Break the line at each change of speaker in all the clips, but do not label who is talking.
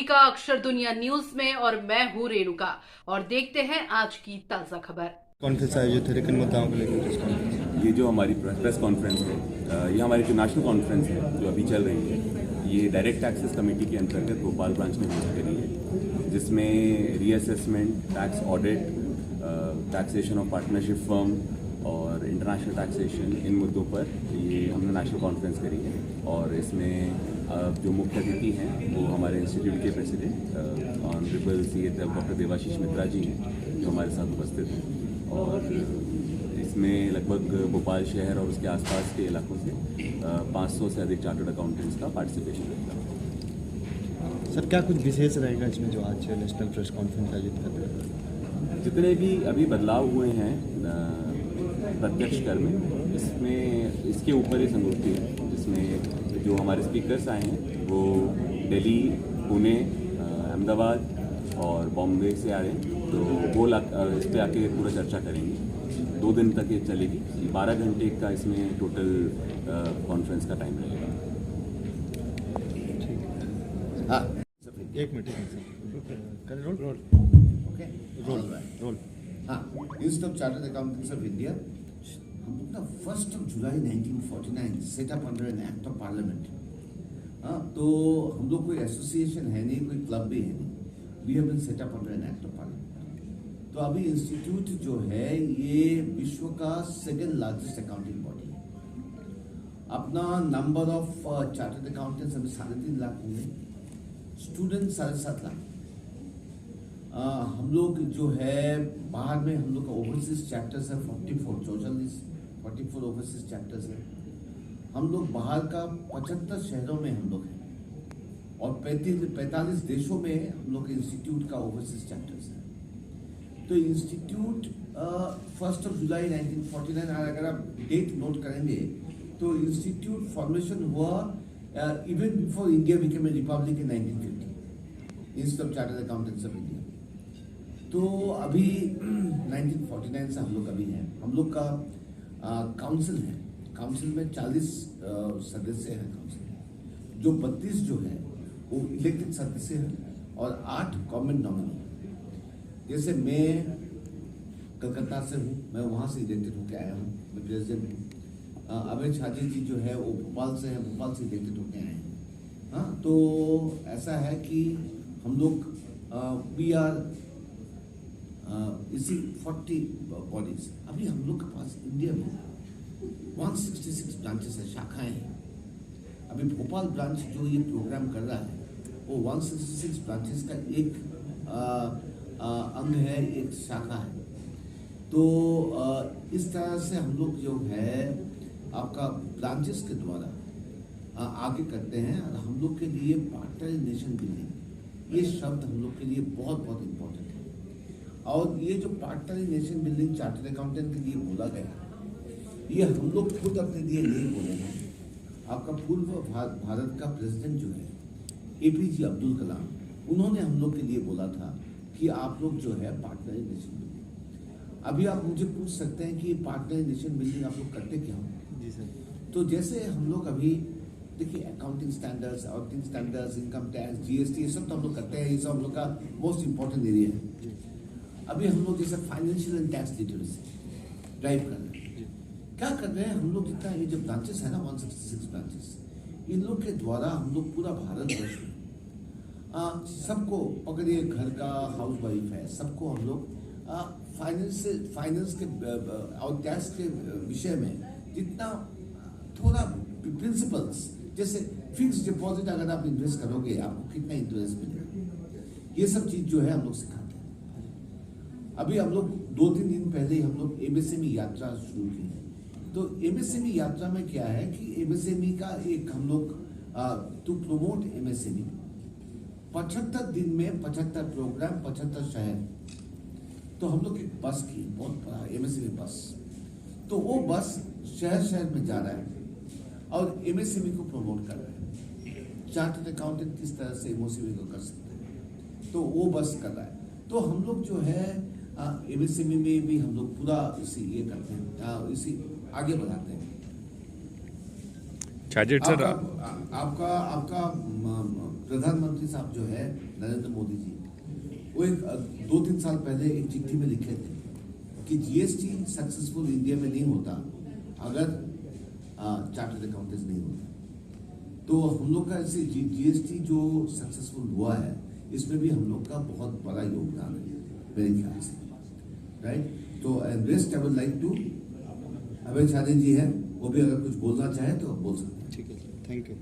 का अक्षर दुनिया न्यूज में और मैं हूँ रेणुका और देखते हैं आज की ताजा खबर।
कॉन्फ्रेंस आयोजित है किन मुद्दाओं को लेकर प्रेस कॉन्फ्रेंस?
ये जो हमारी प्रेस कॉन्फ्रेंस है, ये हमारी जो नेशनल कॉन्फ्रेंस है जो अभी चल रही है, ये डायरेक्ट टैक्सेस कमेटी के अंतर्गत भोपाल ब्रांच ने होस्ट करी है, जिसमें reassessment, tax audit, taxation of partnership firm और इंटरनेशनल टैक्सेशन, इन मुद्दों पर ये हमने नेशनल कॉन्फ्रेंस करी है। और इसमें जो मुख्य अतिथि हैं वो हमारे इंस्टीट्यूट के president honourable C doctor Debashish Mitra ji हैं जो हमारे साथ उपस्थित हैं। और इसमें लगभग भोपाल शहर और उसके आसपास के इलाकों से 500 से अधिक चार्टर्ड अकाउंटेंट्स का पार्टिसिपेशन रहता है।
सर, क्या कुछ विशेष रहेगा इसमें जो आज नेशनल प्रेस कॉन्फ्रेंस आयोजित कर रहे हैं?
जितने भी अभी बदलाव हुए हैं प्रत्यक्ष कर में, इसमें इसके ऊपर ही संगोष्ठी है, जिसमें जो हमारे स्पीकर्स आए हैं वो दिल्ली, पुणे, अहमदाबाद और बॉम्बे से आ रहे हैं। तो वो इस पर आके पूरा चर्चा करेंगे। 2 दिन तक ये चलेगी। 12 घंटे का इसमें टोटल कॉन्फ्रेंस का टाइम रहेगा।
हाँ, एक मिनट कर रोल
Okay.
रोल
हाँ, Institute of Chartered Accountants of India, हम लोग ना 1st of July 1949 set up under an act of parliament. हाँ, तो हम लोग कोई एसोसिएशन है नहीं, कोई क्लब भी है नहीं। We have been set up under an act of parliament. तो अभी इंस्टीट्यूट जो है ये विश्व का 2nd लार्जेस्ट अकाउंटिंग बॉडी है। अपना नंबर ऑफ चार्टर्ड अकाउंटेंट्स अभी 3.5 लाख होंगे, स्टूडेंट 7.5 लाख। हम लोग जो है बाहर में हम लोग का ओवरसीज चैप्टर्स है 44 ओवरसीज चैप्टर्स है। हम लोग बाहर का 75 शहरों में हम लोग हैं और 45 देशों में हम लोग के इंस्टीट्यूट का ओवरसीज चैप्टर्स है। तो इंस्टीट्यूट 1st of July 1949, अगर आप डेट नोट करेंगे तो इंस्टीट्यूट फॉर्मेशन हुआ even before India became a Republic in 1950, institute of chartered accountants of India. तो अभी 1949 से हम लोग अभी हैं। हम लोग का काउंसिल है, काउंसिल में 40 सदस्य हैं काउंसिल में, जो 32 जो है वो इलेक्टेड सदस्य हैं और 8 गवर्नमेंट नॉमिनी। जैसे मैं कलकत्ता से हूँ, मैं वहाँ से इलेक्टेड होकर आया हूँ, मैं प्रेसिडेंट हूँ। अभय छाजी जी जो है वो भोपाल से हैं, भोपाल से इलेक्टेड होकर आए हैं। हाँ, तो ऐसा है कि हम लोग वी आर इसी 40 बॉडीज। अभी हम लोग के पास इंडिया में 166 ब्रांचेस है, शाखाएं हैं। अभी भोपाल ब्रांच जो ये प्रोग्राम कर रहा है वो 166 ब्रांचेस का एक अंग है, एक शाखा है। तो इस तरह से हम लोग जो है आपका ब्रांचेस के द्वारा आगे करते हैं। और हम लोग के लिए पार्टनराइजेशन बिल्डिंग, ये शब्द हम लोग के लिए बहुत बहुत इम्पोर्टेंट है। और ये जो पार्टनराइजेशन बिल्डिंग चार्टर्ड अकाउंटेंट के लिए बोला गया, ये हम लोग खुद अपने लिए नहीं बोले हैं। आपका पूर्व भारत का प्रेसिडेंट जो है APJ अब्दुल कलाम, उन्होंने हम लोग के लिए बोला था कि आप लोग जो है पार्टनराइजेशन बिल्डिंग। अभी आप मुझे पूछ सकते हैं कि पार्टनराइजेशन बिल्डिंग आप लोग करते क्या हो?
जी सर।
तो जैसे हम लोग अभी देखिए accounting standards, auditing standards, income tax, GST, ये सब तो हम लोग करते हैं। ये सब हम लोग का मोस्ट इंपॉर्टेंट एरिया है। अभी हम लोग जैसे financial and tax literacy drive कर रहे हैं। क्या कर रहे हैं हम लोग? जितना ये जो ब्रांचेस है ना 166 ब्रांचेस, इन लोग के द्वारा हम लोग पूरा भारतवर्ष में सबको, अगर ये घर का हाउस वाइफ है, सबको हम लोग फाइनेंस के और टैक्स के विषय में जितना थोड़ा प्रिंसिपल्स, जैसे फिक्स डिपॉजिट अगर आप इन्वेस्ट करोगे आपको कितना इंटरेस्ट मिलेगा, ये सब चीज़ जो है हम लोग सिखाते हैं। अभी हम लोग 2-3 दिन पहले हम लोग MSME यात्रा शुरू की है। तो MSME यात्रा में क्या है कि MSME का एक हम लोग टू प्रमोट MSME 75 दिन में 75 प्रोग्राम, 75 शहर। तो हम लोग एक बस की, बहुत बड़ा MSME बस, तो वो बस शहर शहर में जा रहा है और MSME को प्रमोट कर रहा है। चार्टर्ड अकाउंटेंट किस तरह से MSME को कर सकते हैं, तो वो बस कर रहा है। तो हम लोग जो है MSME में भी हम लोग पूरा इसी ये करते हैं, इसी आगे बढ़ाते हैं।
सर
आपका प्रधानमंत्री साहब जो है नरेंद्र मोदी जी, वो एक 2-3 साल पहले एक चिट्ठी में लिखे थे कि जीएसटी सक्सेसफुल इंडिया में नहीं होता अगर चार्टर्ड अकाउंटेंट्स नहीं होता। तो हम लोग का ऐसे जीएसटी जो सक्सेसफुल हुआ है, इसमें भी हम लोग का बहुत बड़ा योगदान है मेरे ख्याल से, राइट। तो rest I would like to Abhay Chhane ji है, वो भी अगर कुछ बोलना चाहे तो बोल सकते हैं।
ठीक है, thank you.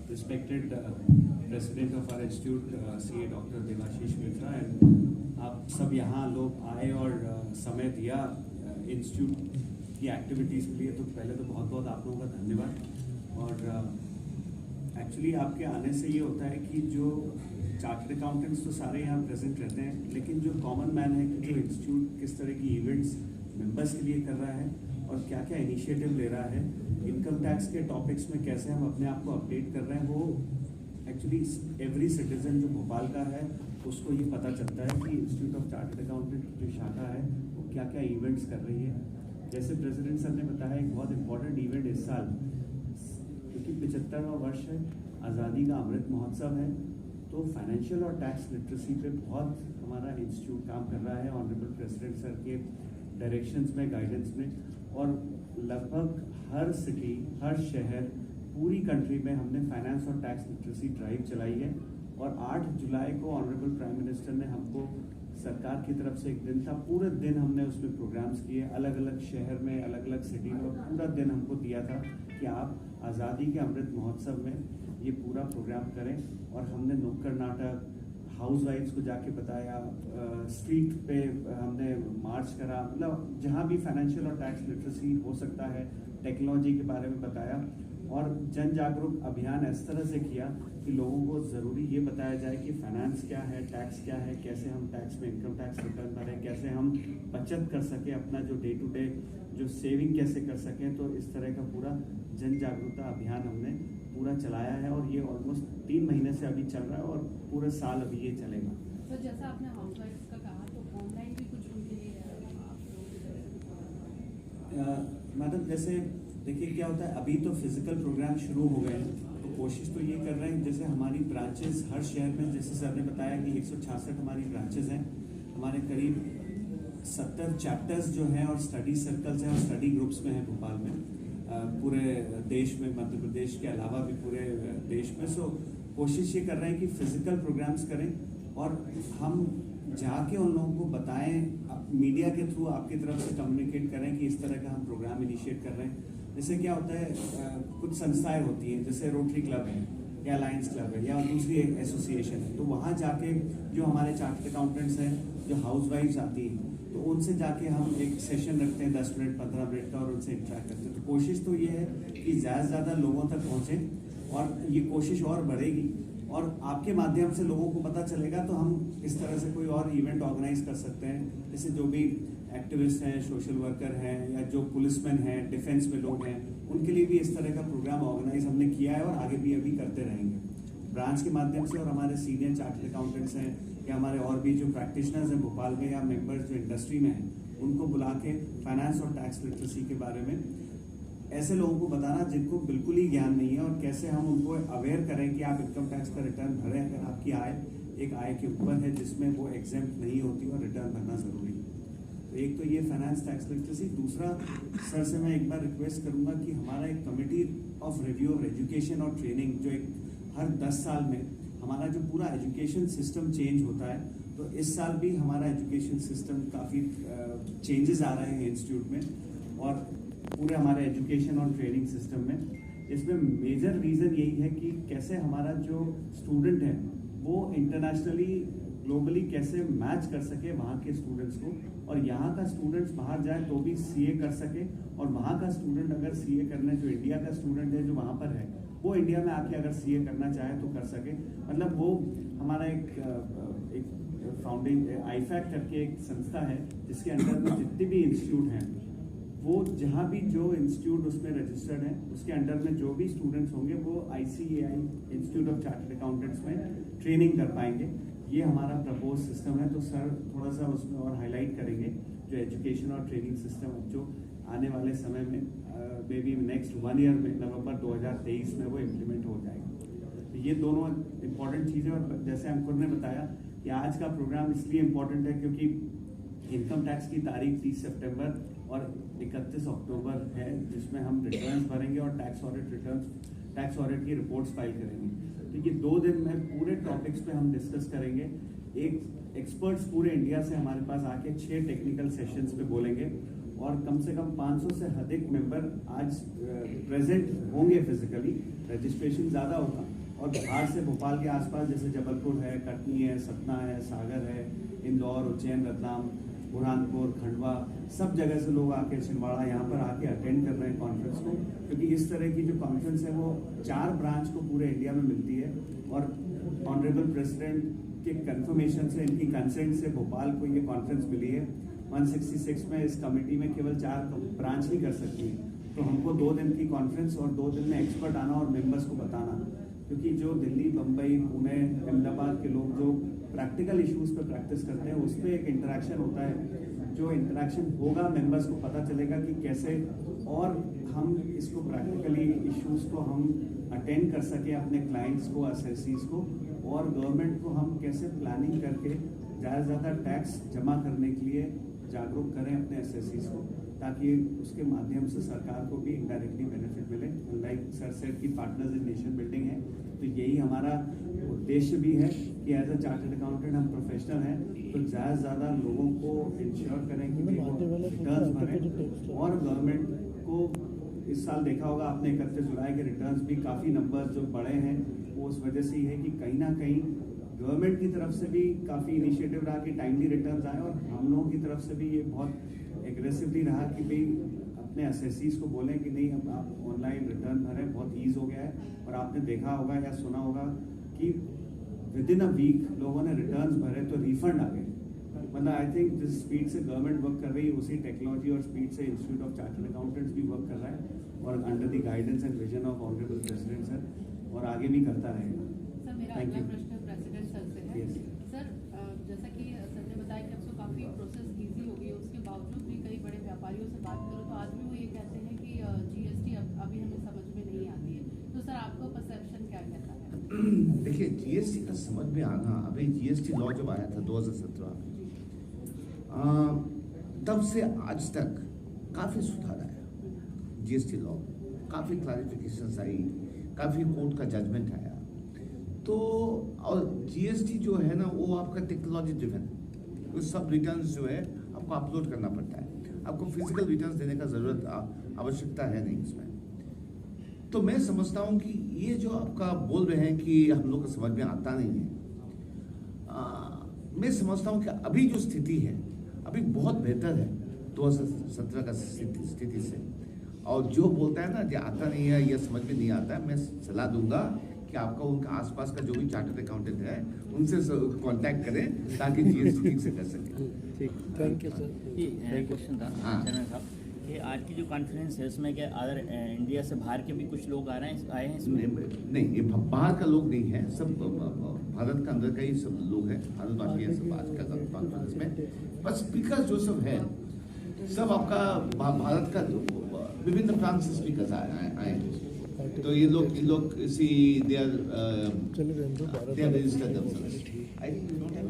Respected President of our Institute, CA Dr. Devashish Mitra, and आप सब यहाँ लोग आए और समय दिया इंस्टीट्यूट की एक्टिविटीज़ के लिए, तो पहले तो बहुत बहुत आप लोगों का धन्यवाद। और एक्चुअली आपके आने से ये होता है कि जो चार्टर्ड अकाउंटेंट्स तो सारे यहाँ प्रेजेंट रहते हैं, लेकिन जो कॉमन मैन है कि जो इंस्टीट्यूट किस तरह की इवेंट्स मेंबर्स के लिए कर रहा है और क्या क्या इनिशिएटिव ले रहा है, इनकम टैक्स के टॉपिक्स में कैसे हम अपने आप को अपडेट कर रहे हैं, वो एक्चुअली एवरी सिटीजन जो भोपाल का है उसको ये पता चलता है कि इंस्टीट्यूट ऑफ चार्टर्ड अकाउंटेंट जो शाखा है वो क्या क्या इवेंट्स कर रही है। जैसे प्रेसिडेंट सर ने बताया, एक बहुत इंपॉर्टेंट इवेंट इस साल, क्योंकि 75वां वर्ष है, आज़ादी का अमृत महोत्सव है, तो फाइनेंशियल और टैक्स लिटरेसी पे बहुत हमारा इंस्टीट्यूट काम कर रहा है ऑनरेबल प्रेसिडेंट सर के डायरेक्शंस में, गाइडेंस में। और लगभग हर सिटी, हर शहर, पूरी कंट्री में हमने फाइनेंस और टैक्स लिटरेसी ड्राइव चलाई है। और 8 जुलाई को ऑनरेबल प्राइम मिनिस्टर ने हमको सरकार की तरफ से एक दिन था, पूरे दिन हमने उसमें प्रोग्राम्स किए, अलग अलग शहर में, अलग अलग सिटी में, पूरा दिन हमको दिया था कि आप आज़ादी के अमृत महोत्सव में ये पूरा प्रोग्राम करें। और हमने नुक्कड़ नाटक, हाउस वाइफ्स को जाके बताया, स्ट्रीट पे हमने मार्च करा, मतलब जहाँ भी फाइनेंशियल और टैक्स लिटरेसी हो सकता है, टेक्नोलॉजी के बारे में बताया। और जन जागरूक अभियान इस तरह से किया कि लोगों को ज़रूरी ये बताया जाए कि फाइनेंस क्या है, टैक्स क्या है, कैसे हम टैक्स में इनकम टैक्स रिटर्न भरें, कैसे हम बचत कर सकें, अपना जो डे टू डे जो सेविंग कैसे कर सकें। तो इस तरह का पूरा जन जागरूकता अभियान हमने पूरा चलाया है और ये ऑलमोस्ट 3 महीने से अभी चल रहा है और पूरे साल अभी ये चलेगा।
तो जैसा आपने हाउस वाइफ्स का कहा, तो ऑनलाइन भी कुछ उनके लिए
मैडम, जैसे देखिए क्या होता है, अभी तो फिजिकल प्रोग्राम शुरू हो गए हैं, तो कोशिश तो ये कर रहे हैं, जैसे हमारी ब्रांचेस हर शहर में, जैसे सर ने बताया कि 166 हमारी ब्रांचेस हैं, हमारे करीब 70 चैप्टर्स जो हैं और स्टडी सर्कल्स हैं और स्टडी ग्रुप्स में हैं भोपाल में, पूरे देश में, मध्य प्रदेश के अलावा भी पूरे देश में। सो कोशिश ये कर रहे हैं कि फिजिकल प्रोग्राम्स करें और हम जाके उन लोगों को बताएं, मीडिया के थ्रू आपकी तरफ से कम्युनिकेट करें कि इस तरह का हम प्रोग्राम इनिशिएट कर रहे हैं। जैसे क्या होता है, कुछ संस्थाएं होती हैं, जैसे रोटरी क्लब है या लायंस क्लब है या दूसरी एसोसिएशन है, तो वहाँ जाके जो हमारे चार्टर्ड अकाउंटेंट्स हैं, जो हाउस वाइफ्स आती हैं, तो उनसे जाके हम एक सेशन रखते हैं 10 मिनट 15 मिनट का और उनसे इंटरेक्ट करते हैं। तो कोशिश तो ये है कि ज़्यादा से ज़्यादा लोगों तक पहुँचें और ये कोशिश और बढ़ेगी और आपके माध्यम से लोगों को पता चलेगा, तो हम इस तरह से कोई और इवेंट ऑर्गेनाइज कर सकते हैं। जैसे जो भी एक्टिविस्ट हैं, सोशल वर्कर हैं या जो पुलिसमैन हैं, डिफेंस में लोग हैं, उनके लिए भी इस तरह का प्रोग्राम ऑर्गेनाइज हमने किया है और आगे भी अभी करते रहेंगे ब्रांच के माध्यम से। और हमारे सीनियर चार्टर्ड अकाउंटेंट्स हैं या हमारे और भी जो प्रैक्टिशनर्स हैं भोपाल में या मेंबर्स जो इंडस्ट्री में हैं, उनको बुला के फाइनेंस और टैक्स लिटरेसी के बारे में ऐसे लोगों को बताना जिनको बिल्कुल ही ज्ञान नहीं है, और कैसे हम उनको अवेयर करें कि आप इनकम टैक्स का रिटर्न भरें अगर आपकी आय एक आय के ऊपर है जिसमें वो एग्जेम्प्ट नहीं होती और रिटर्न भरना ज़रूरी है। तो एक तो ये फाइनेंस टैक्स लिटरेसी। दूसरा, सर से मैं एक बार रिक्वेस्ट करूंगा कि हमारा एक committee of review of education और ट्रेनिंग, जो एक हर 10 साल में हमारा जो पूरा एजुकेशन सिस्टम चेंज होता है, तो इस साल भी हमारा एजुकेशन सिस्टम काफ़ी चेंजेस आ रहे हैं इंस्टीट्यूट में और पूरे हमारे एजुकेशन और ट्रेनिंग सिस्टम में। इसमें मेजर रीज़न यही है कि कैसे हमारा जो स्टूडेंट है वो इंटरनेशनली, ग्लोबली कैसे मैच कर सके वहाँ के स्टूडेंट्स को, और यहाँ का स्टूडेंट्स बाहर जाए तो भी सीए कर सके, और वहाँ का स्टूडेंट अगर सीए करने, जो इंडिया का स्टूडेंट है जो वहाँ पर है, वो इंडिया में आके अगर सीए करना चाहे तो कर सके। मतलब वो हमारा एक फाउंडिंग आईफैक करके एक संस्था है जिसके अंडर में जितने भी इंस्टीट्यूट हैं, वो जहाँ भी जो इंस्टीट्यूट उसमें रजिस्टर्ड है उसके अंडर में जो भी स्टूडेंट्स होंगे वो ICAI institute of chartered accountants में ट्रेनिंग कर पाएंगे। ये हमारा प्रपोज सिस्टम है। तो सर थोड़ा सा उसमें और हाईलाइट करेंगे जो एजुकेशन और ट्रेनिंग सिस्टम जो आने वाले समय में मे बी नेक्स्ट 1 ईयर में, नवंबर 2023 में वो इम्प्लीमेंट हो जाएगा। तो ये दोनों इम्पोर्टेंट चीज़ें। और जैसे अंकुर ने बताया कि आज का प्रोग्राम इसलिए इम्पोर्टेंट है क्योंकि इनकम टैक्स की तारीख 30 सितंबर और 31 अक्टूबर है, जिसमें हम रिटर्न्स भरेंगे और टैक्स ऑडिट की रिपोर्ट्स फाइल करेंगे। तो ये 2 दिन में पूरे टॉपिक्स पे हम डिस्कस करेंगे। एक एक्सपर्ट्स पूरे इंडिया से हमारे पास आके 6 टेक्निकल सेशंस पे बोलेंगे और कम से कम 500 से अधिक मेंबर आज प्रेजेंट होंगे फिजिकली। रजिस्ट्रेशन ज़्यादा होगा और बाहर से भोपाल के आसपास जैसे जबलपुर है, कटनी है, सतना है, सागर है, इंदौर, उज्जैन, रतलाम, बुरहानपुर, खंडवा, सब जगह से लोग आके, छिंदवाड़ा यहाँ पर आके अटेंड कर रहे हैं कॉन्फ्रेंस को। क्योंकि इस तरह की जो कॉन्फ्रेंस है वो 4 ब्रांच को पूरे इंडिया में मिलती है और ऑनरेबल प्रेसिडेंट के कंफर्मेशन से, इनकी कंसेंट से भोपाल को ये कॉन्फ्रेंस मिली है। 166 में इस कमेटी में केवल 4 ब्रांच ही कर सकती है। तो हमको 2 दिन की कॉन्फ्रेंस और 2 दिन में एक्सपर्ट आना और मेंबर्स को बताना, क्योंकि जो दिल्ली, बम्बई, पुणे, अहमदाबाद के लोग जो प्रैक्टिकल इश्यूज पे प्रैक्टिस करते हैं, उस पर एक इंटरेक्शन होता है। जो इंटरेक्शन होगा मेंबर्स को पता चलेगा कि कैसे और हम इसको प्रैक्टिकली इश्यूज को हम अटेंड कर सकें अपने क्लाइंट्स को, असेसीज को, और गवर्नमेंट को हम कैसे प्लानिंग करके ज़्यादा से ज़्यादा टैक्स जमा करने के लिए जागरूक करें अपने एसएससीज को, ताकि उसके माध्यम से सरकार को भी इनडायरेक्टली बेनिफिट मिले। लाइक सर सेड की पार्टनर्स इन नेशन बिल्डिंग है, तो यही हमारा उद्देश्य भी है कि एज अ चार्टर्ड अकाउंटेंट हम प्रोफेशनल हैं, तो ज़्यादा से ज़्यादा लोगों को इंश्योर करें कि रिटर्न्स भरें। और गवर्नमेंट को इस साल देखा होगा आपने 31 जुलाई के रिटर्न्स भी काफ़ी नंबर जो बड़े हैं, वो उस वजह से ही है कि कहीं ना कहीं गवर्नमेंट की तरफ से भी काफ़ी इनिशिएटिव रहा कि टाइमली रिटर्न्स आए, और हम लोगों की तरफ से भी ये बहुत एग्रेसिवली रहा कि भाई अपने असेसीज को बोलें कि नहीं, अब आप ऑनलाइन रिटर्न भरें, बहुत ईज हो गया है। और आपने देखा होगा या सुना होगा कि विद इन अ वीक लोगों ने रिटर्न्स भरे तो रिफंड आ गए। मतलब आई थिंक जिस स्पीड से गवर्नमेंट वर्क कर रही है, उसी टेक्नोलॉजी और स्पीड से इंस्टीट्यूट ऑफ चार्टर्ड अकाउंटेंट्स भी वर्क कर रहा है, और under the guidance and vision of honourable president sir, और आगे भी करता रहेगा।
सर मेरा अगला प्रश्न प्रेसिडेंट सर से है। सर जैसा कि सर ने बताया कि अब तो काफ़ी प्रोसेस इजी हो गई है, उसके बावजूद भी कई बड़े व्यापारियों से बात करो तो आज भी वो ये कहते हैं कि जीएसटी अभी हमें समझ में नहीं आती है। तो सर आपका परसेप्शन क्या कहता है?
देखिए, जीएसटी का समझ में आना, अभी जीएसटी लॉ जब आया था 2017, तब से आज तक काफ़ी सुधार आया जीएसटी लॉ, काफ़ी क्लैरिफिकेशंस आई, काफ़ी कोर्ट का जजमेंट आया। तो और जीएसटी जो है ना, वो आपका टेक्नोलॉजी ड्रिवन है। वो सब रिटर्न्स जो है आपको अपलोड करना पड़ता है, आपको फिजिकल रिटर्न्स देने का ज़रूरत आवश्यकता है नहीं इसमें। तो मैं समझता हूँ कि ये जो आपका बोल रहे हैं कि हम लोग को समझ में आता नहीं है, मैं समझता हूँ कि अभी जो स्थिति है अभी बहुत बेहतर है 2017 का स्थिति से। और जो बोलता है ना कि आता नहीं है या समझ में नहीं आता है, मैं सलाह दूंगा कि आपका उनका आसपास का जो भी चार्टर्ड अकाउंटेंट है उनसे कांटेक्ट करें ताकि जीएसटी ठीक से कर सके।
ठीक, थैंक यू सर।
क्वेश्चन था चैनल साहब कि आज की जो कॉन्फ्रेंस है उसमें क्या अदर इंडिया से बाहर के भी कुछ लोग आए हैं इसमें?
नहीं, ये बाहर का लोग नहीं है, सब भारत का अंदर का ही सब लोग हैं, भारतवासी हैं सब आज का कॉन्फ्रेंस में। बस स्पीकर जो सब है सब आपका भारत का विभिन्न प्रांत से स्पीकर आए हैं। तो ये लोग इसी they are registered themselves. I think we don't have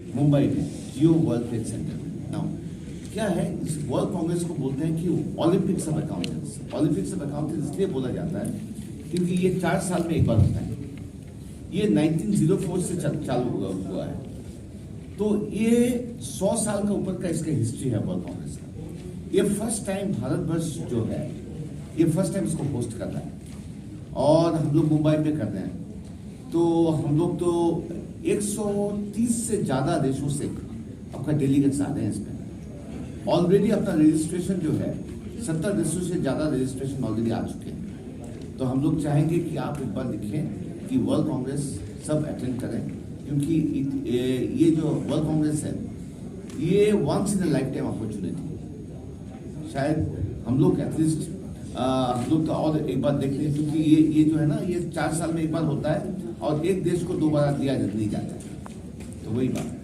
Mumbai में जियो वर्ल्ड ट्रेड सेंटर में। नाउ क्या है, इस वर्ल्ड कांग्रेस को बोलते हैं कि Olympics of accountants. Olympics of accountants इसलिए बोला जाता है क्योंकि ये 4 साल में एक बार होता है। ये 1904 से चालू हुआ है, तो ये 100 साल का ऊपर का इसका हिस्ट्री है वर्ल्ड कांग्रेस का। ये फर्स्ट टाइम भारतवर्ष जो है, ये फर्स्ट टाइम इसको होस्ट कर रहा है, और हम लोग मुंबई में कर रहे हैं। तो हम लोग तो 130 से ज़्यादा देशों से आपका डेलीगेट्स आ रहे हैं इसमें। ऑलरेडी अपना रजिस्ट्रेशन जो है 70 देशों से ज़्यादा रजिस्ट्रेशन ऑलरेडी आ चुके हैं। तो हम लोग चाहेंगे कि आप एक बार लिखें कि वर्ल्ड कांग्रेस सब अटेंड करें, क्योंकि ये जो वर्ल्ड कांग्रेस है ये once in a life time opportunity. शायद हम लोग एटलीस्ट हम लोग तो और एक बार देख लें, क्योंकि ये जो है ना, ये 4 साल में एक बार होता है और एक देश को 2 बार दिया नहीं जाता है, तो वही बात है।